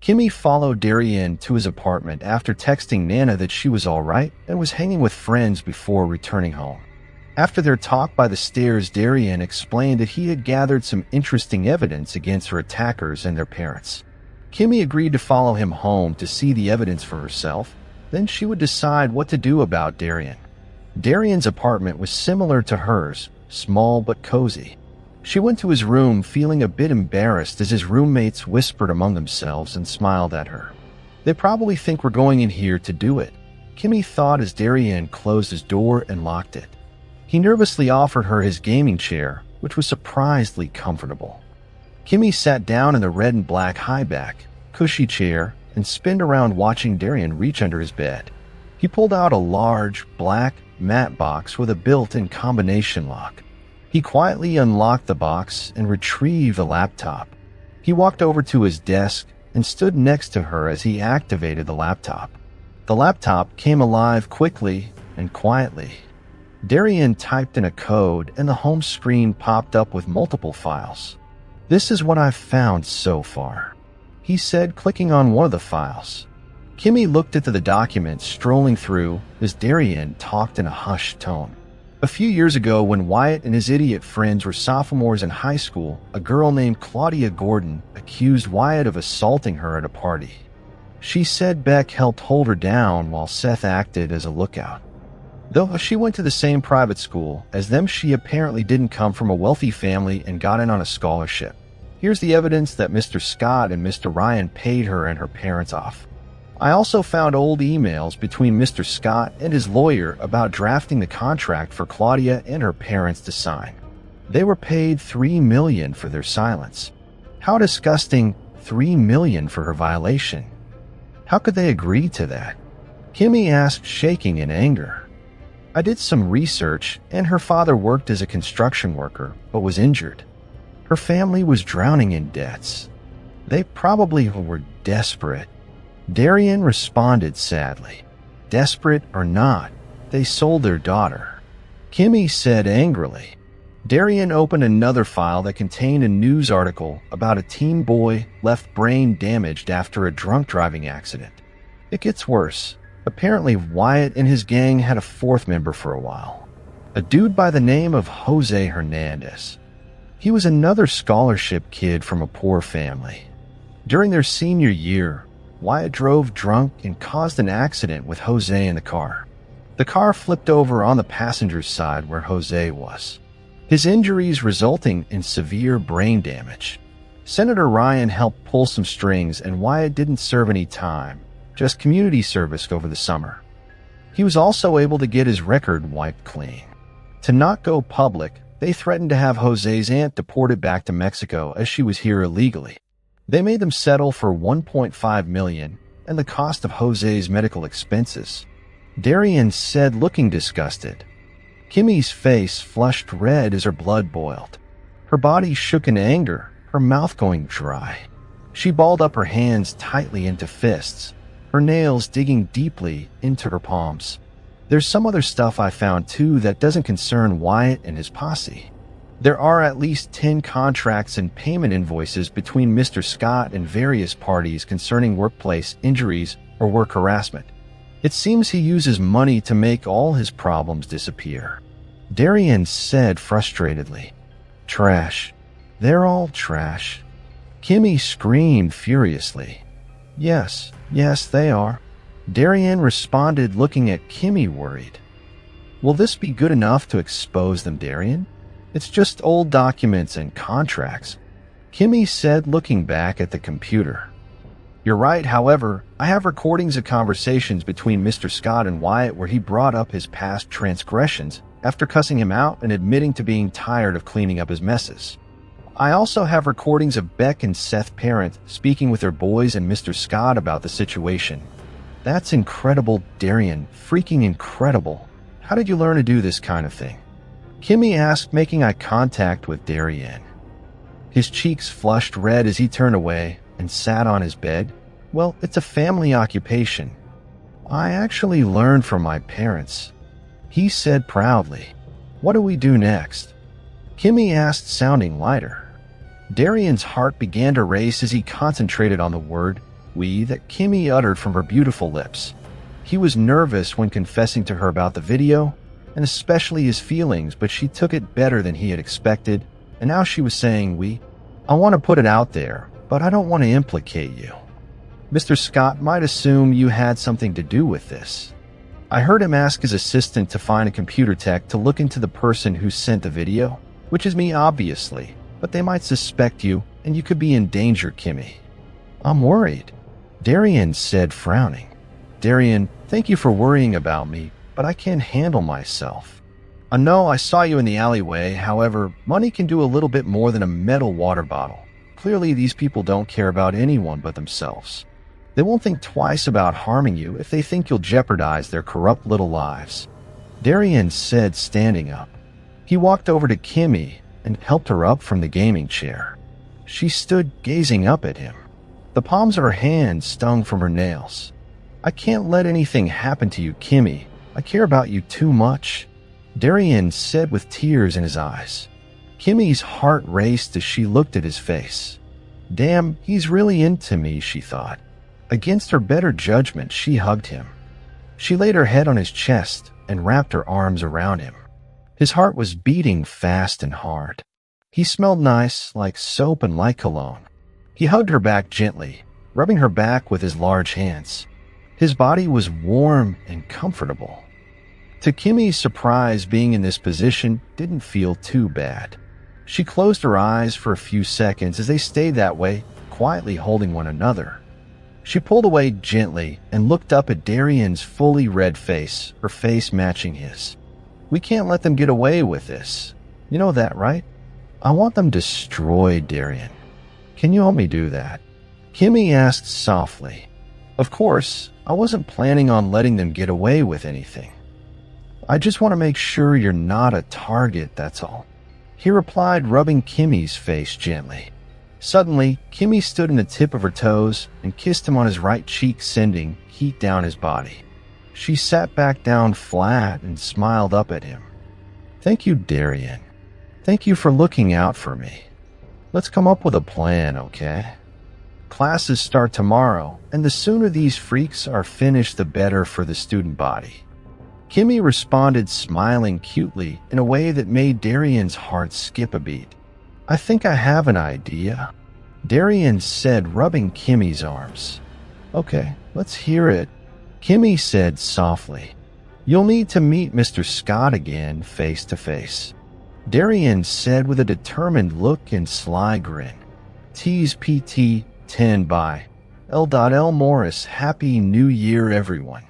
Kimi followed Darien to his apartment after texting Nana that she was alright and was hanging with friends before returning home. After their talk by the stairs, Darien explained that he had gathered some interesting evidence against her attackers and their parents. Kimi agreed to follow him home to see the evidence for herself, then she would decide what to do about Darien. Darien's apartment was similar to hers, small but cozy. She went to his room feeling a bit embarrassed as his roommates whispered among themselves and smiled at her. "They probably think we're going in here to do it," Kimi thought as Darien closed his door and locked it. He nervously offered her his gaming chair, which was surprisingly comfortable. Kimi sat down in the red and black high-back, cushy chair and spinned around watching Darien reach under his bed. He pulled out a large, black, matte box with a built-in combination lock. He quietly unlocked the box and retrieved the laptop. He walked over to his desk and stood next to her as he activated the laptop. The laptop came alive quickly and quietly. Darien typed in a code and the home screen popped up with multiple files. "This is what I've found so far," he said, clicking on one of the files. Kimi looked at the documents strolling through as Darien talked in a hushed tone. A few years ago, when Wyatt and his idiot friends were sophomores in high school, a girl named Claudia Gordon accused Wyatt of assaulting her at a party. She said Beck helped hold her down while Seth acted as a lookout. Though she went to the same private school as them, she apparently didn't come from a wealthy family and got in on a scholarship. Here's the evidence that Mr. Scott and Mr. Ryan paid her and her parents off. I also found old emails between Mr. Scott and his lawyer about drafting the contract for Claudia and her parents to sign. They were paid $3 million for their silence. How disgusting, $3 million for her violation. How could they agree to that? Kimi asked, shaking in anger. I did some research, and her father worked as a construction worker, but was injured. Her family was drowning in debts. They probably were desperate. Darien responded sadly. Desperate or not, they sold their daughter. Kimi said angrily. Darien opened another file that contained a news article about a teen boy left brain damaged after a drunk driving accident. It gets worse. Apparently, Wyatt and his gang had a fourth member for a while. A dude by the name of Jose Hernandez. He was another scholarship kid from a poor family. During their senior year, Wyatt drove drunk and caused an accident with Jose in the car. The car flipped over on the passenger's side where Jose was. His injuries resulting in severe brain damage. Senator Ryan helped pull some strings and Wyatt didn't serve any time, just community service over the summer. He was also able to get his record wiped clean. To not go public, they threatened to have Jose's aunt deported back to Mexico as she was here illegally. They made them settle for $1.5 million and the cost of Jose's medical expenses. Darien said, looking disgusted. Kimi's face flushed red as her blood boiled. Her body shook in anger, her mouth going dry. She balled up her hands tightly into fists, her nails digging deeply into her palms. There's some other stuff I found too that doesn't concern Wyatt and his posse. There are at least 10 contracts and payment invoices between Mr. Scott and various parties concerning workplace injuries or work harassment. It seems he uses money to make all his problems disappear. Darien said frustratedly. Trash. They're all trash. Kimi screamed furiously. Yes, they are. Darien responded, looking at Kimi worried. Will this be good enough to expose them, Darien? It's just old documents and contracts, Kimi said, looking back at the computer. You're right, however, I have recordings of conversations between Mr. Scott and Wyatt where he brought up his past transgressions after cussing him out and admitting to being tired of cleaning up his messes. I also have recordings of Beck and Seth parents speaking with their boys and Mr. Scott about the situation. That's incredible, Darien, freaking incredible. How did you learn to do this kind of thing? Kimi asked, making eye contact with Darien. His cheeks flushed red as he turned away and sat on his bed. Well, it's a family occupation. I actually learned from my parents, he said proudly. What do we do next? Kimi asked, sounding lighter. Darien's heart began to race as he concentrated on the word "we" that Kimi uttered from her beautiful lips. He was nervous when confessing to her about the video, and especially his feelings, but she took it better than he had expected, and now she was saying, "we. I want to put it out there, but I don't want to implicate you. Mr. Scott might assume you had something to do with this. I heard him ask his assistant to find a computer tech to look into the person who sent the video, which is me obviously, but they might suspect you, and you could be in danger, Kimi." "I'm worried," Darien said, frowning. "Darien, thank you for worrying about me, but I can't handle myself. I know I saw you in the alleyway, however, money can do a little bit more than a metal water bottle. Clearly, these people don't care about anyone but themselves. They won't think twice about harming you if they think you'll jeopardize their corrupt little lives," Darien said, standing up. He walked over to Kimi and helped her up from the gaming chair. She stood gazing up at him. The palms of her hands stung from her nails. "I can't let anything happen to you, Kimi. I care about you too much," Darien said with tears in his eyes. Kimi's heart raced as she looked at his face. Damn, he's really into me, she thought. Against her better judgment, she hugged him. She laid her head on his chest and wrapped her arms around him. His heart was beating fast and hard. He smelled nice, like soap and like cologne. He hugged her back gently, rubbing her back with his large hands. His body was warm and comfortable. To Kimi's surprise, being in this position didn't feel too bad. She closed her eyes for a few seconds as they stayed that way, quietly holding one another. She pulled away gently and looked up at Darien's fully red face, her face matching his. "We can't let them get away with this. You know that, right? I want them destroyed, Darien. Can you help me do that?" Kimi asked softly. "Of course, I wasn't planning on letting them get away with anything. I just want to make sure you're not a target, that's all," he replied, rubbing Kimi's face gently. Suddenly, Kimi stood on the tip of her toes and kissed him on his right cheek, sending heat down his body. She sat back down flat and smiled up at him. "Thank you, Darien. Thank you for looking out for me. Let's come up with a plan, okay? Classes start tomorrow, and the sooner these freaks are finished, the better for the student body." Kimi responded, smiling cutely in a way that made Darien's heart skip a beat. "I think I have an idea," Darien said, rubbing Kimi's arms. "Okay, let's hear it," Kimi said softly. "You'll need to meet Mr. Scott again face to face," Darien said with a determined look and sly grin. T's PT 10 by L. Morris. Happy New Year, everyone.